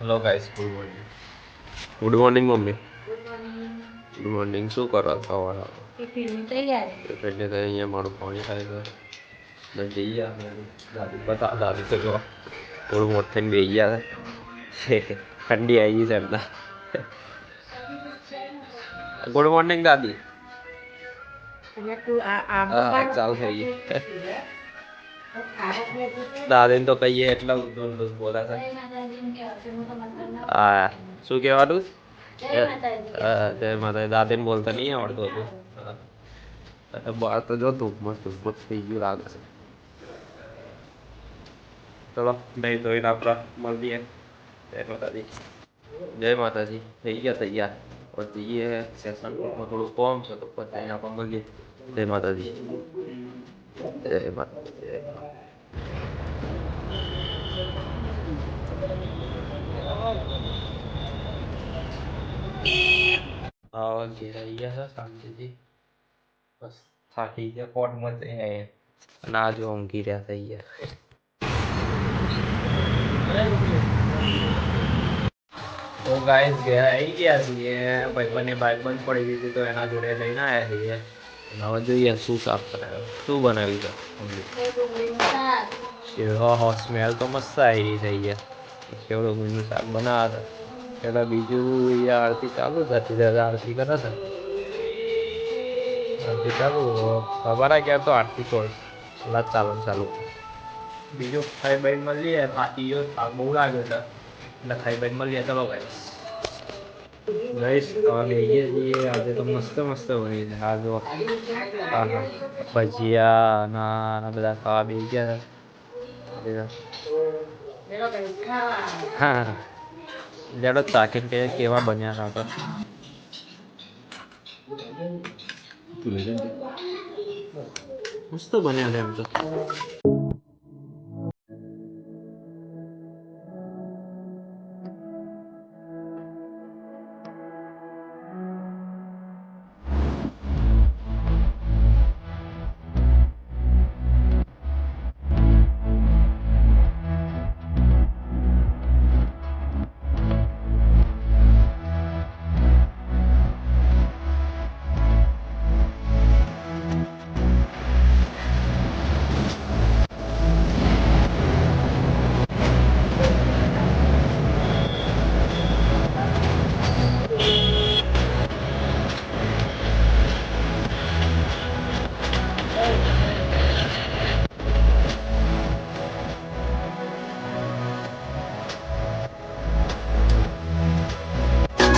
Hello guys, good morning. Good morning mummy. Good morning. શું કરો સવારે? ટિફિનની તૈયારી. એટલે તો અહીંયા મારું પાણી થાય તો જઈએ આપણે દાદી બતા દાદી તો જો થોડું મોટ થઈને બેસી ગયા છે. ઠંડી આવી ગઈ છે એમના. ગુડ મોર્નિંગ દાદી. હા ચાલુ થઈ ગઈ. દાદીને તો કહીએ એટલા ઊંધું બોલા છે. હા શું કહેવાનું? જય માતા. દાદીને બોલતા નહીં આવડતું હતું. બહાર તો જો ધૂપમાં થઈ ગયું લાગે છે. ચલો નહીં ધોઈને આપણા મળીએ. જય માતાજી. જય માતાજી. થઈ ગયા તૈયાર. જઈએ સેશન થોડું કોમ છે તો પછી આપણે મળીએ. જય માતાજી. જય માતાજી. જય હા ઘેર આવી ગયા છે શાંતિથી. બસ થાકી ગયા કોર્ટમાં જઈ અને આ જો ઊંઘી રહ્યા થઈ ગયા. તો ગાઈસ ઘેર આવી ગયા છીએ. ભાઈબંધની બાઇક બંધ પડી ગઈ હતી તો એના જોડે લઈને આવ્યા છીએ. હવે જોઈએ શું સાફ કરાયો. શું બનાવ્યું છે? હા સ્મેલ તો મસ્ત આવી થઈ ગયા. કેવડું ડુંગળીનું શાક બનાવ્યા હતા. એટલે બીજું એ આરતી ચાલુ થતી આરતી કરે છે. આરતી ચાલુ ખબર ક્યાં તો આરતી છોડ ચાલુ. બીજું ખાઈ બાઈ મળીએ. થાકી ગયો થાક બહુ લાગ્યો છે એટલે ખાઈ બાઈ મળીએ. ચલો ગાઈસ. ગઈશ હવે બેસીએ છીએ. આજે તો મસ્ત મસ્ત બની છે. આ જો ભજીયા ના બધા ખાવા બેસી ગયા. હા લેડો ચાખીને કે કેવા બન્યા હતા. મસ્ત બન્યા છે એમ તો.